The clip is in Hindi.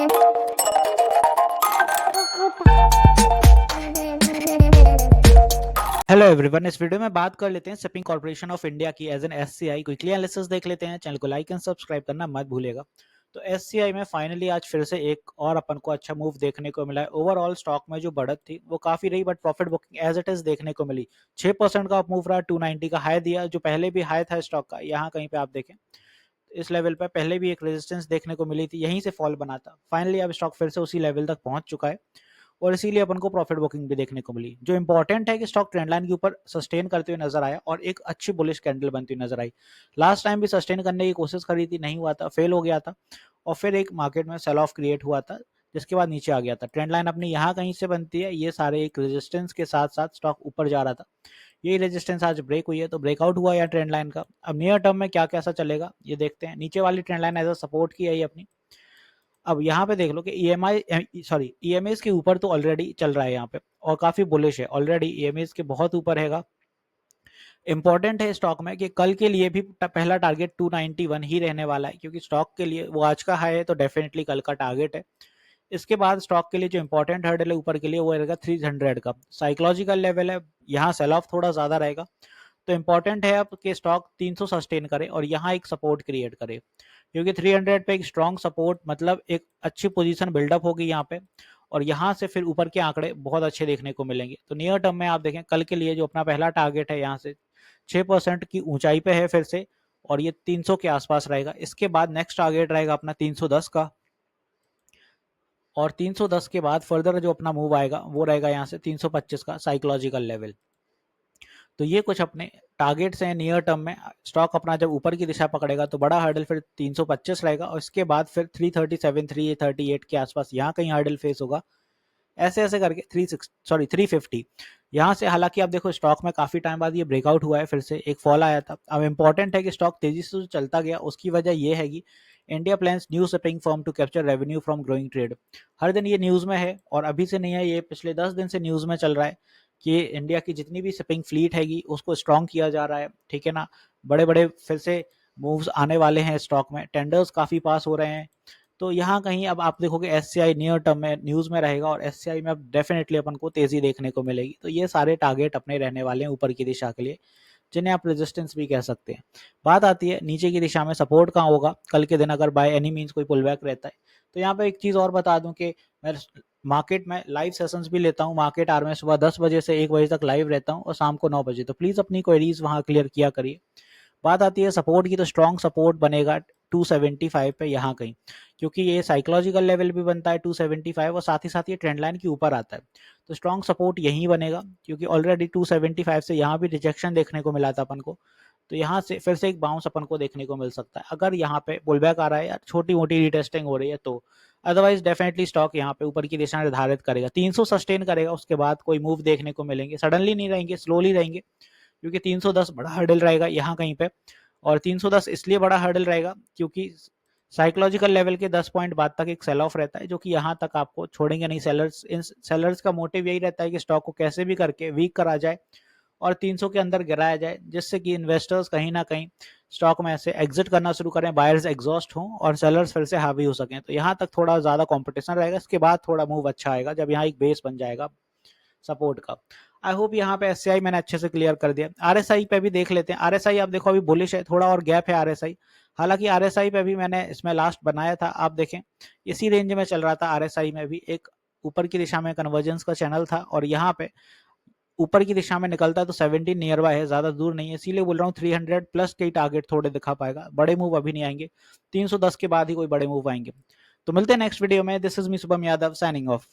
हेलो एवरीवन, इस वीडियो में बात कर लेते हैं शिपिंग कॉर्पोरेशन ऑफ इंडिया की as an SCI. Quickly analysis देख लेते हैं। चैनल को लाइक एंड सब्सक्राइब करना मत भूलिएगा। तो एससीआई में फाइनली आज फिर से एक और अपन को अच्छा मूव देखने को मिला है। ओवरऑल स्टॉक में जो बढ़त थी वो काफी रही, but profit booking as it is देखने को मिली। 6% का मूव रहा, 290 का हाई दिया, जो पहले भी हाई था स्टॉक का। यहाँ कहीं पे आप देखें इस लेवल पे पहले भी एक रेजिस्टेंस देखने को मिली थी, यहीं से फॉल बना था। फाइनली अब स्टॉक फिर से उसी लेवल तक पहुंच चुका है और इसीलिए अपन को प्रॉफिट बुकिंग भी देखने को मिली। जो इंपॉर्टेंट है कि स्टॉक ट्रेंड लाइन के ऊपर सस्टेन करते हुए नजर आया और एक अच्छी बुलिश कैंडल बनती हुई नजर आई। लास्ट टाइम भी सस्टेन करने की कोशिश करी थी, नहीं हुआ था, फेल हो गया था और फिर एक मार्केट में सेल ऑफ क्रिएट हुआ था, जिसके बाद नीचे आ गया था। ट्रेंड लाइन अपनी यहाँ कहीं से बनती है, ये सारे एक रेजिस्टेंस के साथ साथ स्टॉक ऊपर जा रहा था। यही रेजिस्टेंस आज ब्रेक हुई है, तो ब्रेकआउट हुआ या ट्रेंड लाइन का। अब नियर टर्म में क्या कैसा चलेगा ये देखते हैं। नीचे वाली trend line as a support की है ये अपनी। अब यहाँ पे देख लो कि ईएमआई के ऊपर तो ऑलरेडी चल रहा है यहाँ पे और काफी बुलिश है, ऑलरेडी ईएमआई के बहुत ऊपर हैगा। इंपॉर्टेंट है स्टॉक में कि कल के लिए भी पहला टारगेट 291 ही रहने वाला है, क्योंकि स्टॉक के लिए वो आज का हाई है तो डेफिनेटली कल का टारगेट है। इसके बाद स्टॉक के लिए जो इंपॉर्टेंट हर्डल है ऊपर के लिए वो रहेगा 300 का साइकोलॉजिकल लेवल है। यहाँ सेल ऑफ थोड़ा ज्यादा रहेगा, तो इंपॉर्टेंट है अब कि स्टॉक 300 सस्टेन करे और यहाँ एक सपोर्ट क्रिएट करे, क्योंकि 300 पे एक स्ट्रॉन्ग सपोर्ट मतलब एक अच्छी पोजीशन बिल्डअप होगी यहाँ पे और यहाँ से फिर ऊपर के आंकड़े बहुत अच्छे देखने को मिलेंगे। तो नियर टर्म में आप देखें कल के लिए जो अपना पहला टारगेट है यहाँ से 6% की ऊंचाई पे है फिर से, और ये 300 के आसपास रहेगा। इसके बाद नेक्स्ट टारगेट रहेगा अपना 310 का, और 310 के बाद फर्दर जो अपना मूव आएगा वो रहेगा यहाँ से 325 का साइकोलॉजिकल लेवल। तो ये कुछ अपने टारगेट्स हैं नियर टर्म में। स्टॉक अपना जब ऊपर की दिशा पकड़ेगा तो बड़ा हर्डल फिर 325 रहेगा और इसके बाद फिर 337 338 के आसपास यहाँ कहीं हर्डल फेस होगा। ऐसे ऐसे करके 350 यहाँ से। हालांकि आप देखो स्टॉक में काफी टाइम बाद ये ब्रेकआउट हुआ है, फिर से एक फॉल आया था। अब इंपॉर्टेंट है कि स्टॉक तेजी से जो चलता गया उसकी वजह ये है कि India plans new shipping firm to capture revenue from growing trade. हर दिन ये न्यूज में है और अभी से नहीं है, ये पिछले 10 दिन से न्यूज में चल रहा है कि इंडिया की जितनी भी शिपिंग फ्लीट हैगी उसको स्ट्रॉन्ग किया जा रहा है। ठीक है ना, बड़े बड़े फिर से मूव्स आने वाले हैं स्टॉक में, टेंडर्स काफी पास हो रहे हैं। तो यहाँ कहीं अब आप देखोगे एससीआई नियर टर्म में न्यूज में रहेगा और एससीआई में अब डेफिनेटली अपन को तेजी देखने को मिलेगी। तो ये सारे टारगेट अपने रहने वाले हैं ऊपर की दिशा के लिए, जिन्हें आप रेजिस्टेंस भी कह सकते हैं। बात आती है नीचे की दिशा में सपोर्ट कहाँ होगा कल के दिन अगर बाय एनी मीन्स कोई पुल बैक रहता है। तो यहाँ पे एक चीज और बता दूं कि मैं मार्केट में लाइव सेशंस भी लेता हूँ। मार्केट आर में सुबह 10 बजे से 1 बजे तक लाइव रहता हूँ और शाम को 9 बजे। तो प्लीज अपनी क्वेरीज वहां क्लियर किया करिए। बात आती है सपोर्ट की, तो स्ट्रॉन्ग सपोर्ट बनेगा 275 पे यहाँ कहीं, क्योंकि ये साइकोलॉजिकल लेवल भी बनता है 275 और साथ ही साथ ये ट्रेंड लाइन के ऊपर आता है। तो स्ट्रॉन्ग सपोर्ट यहीं बनेगा, क्योंकि ऑलरेडी 275 से यहाँ भी रिजेक्शन देखने को मिला था अपन को। तो यहाँ से फिर से एक बाउंस अपन को देखने को मिल सकता है अगर यहाँ पे पुलबैक आ रहा है या छोटी मोटी रिटेस्टिंग हो रही है तो। अदरवाइज डेफिनेटली स्टॉक यहाँ पे ऊपर की दिशा निर्धारित करेगा, 300 सस्टेन करेगा, उसके बाद कोई मूव देखने को मिलेंगे। सडनली नहीं रहेंगे, स्लोली रहेंगे, क्योंकि 310 बड़ा हर्डल रहेगा यहाँ कहीं पे। और 310 इसलिए बड़ा हर्डल रहेगा क्योंकि साइकोलॉजिकल लेवल के 10 पॉइंट बाद तक एक सेल ऑफ रहता है, जो कि यहाँ तक आपको छोड़ेंगे नहीं सेलर्स। इन सेलर्स का मोटिव यही रहता है कि स्टॉक को कैसे भी करके वीक करा जाए और 300 के अंदर गिराया जाए, जिससे कि इन्वेस्टर्स कहीं ना कहीं स्टॉक में ऐसे एग्जिट करना शुरू करें, बायर्स एग्जॉस्ट हों और सेलर्स फिर से हावी हो सकें। तो यहाँ तक थोड़ा ज्यादा कंपटीशन रहेगा। इसके बाद थोड़ा मूव अच्छा आएगा जब यहाँ एक बेस बन जाएगा सपोर्ट का। आई होप यहाँ पे एससीआई मैंने अच्छे से क्लियर कर दिया। आरएसआई पे भी देख लेते हैं। आरएसआई आप देखो अभी बुलिश है, थोड़ा और गैप है आरएसआई। हालांकि आरएसआई पे भी मैंने इसमें लास्ट बनाया था, आप देखें इसी रेंज में चल रहा था। आरएसआई में भी एक ऊपर की दिशा में कन्वर्जेंस का चैनल था और यहाँ पे ऊपर की दिशा में निकलता है तो 17 नियर बाय है, ज्यादा दूर नहीं है। इसीलिए बोल रहा हूँ 300 प्लस के टारगेट थोड़े दिखा पाएगा, बड़े मूव अभी नहीं आएंगे। 310 के बाद ही कोई बड़े मूव आएंगे। तो मिलते हैं नेक्स्ट वीडियो में। This is me Shubham Yadav signing off.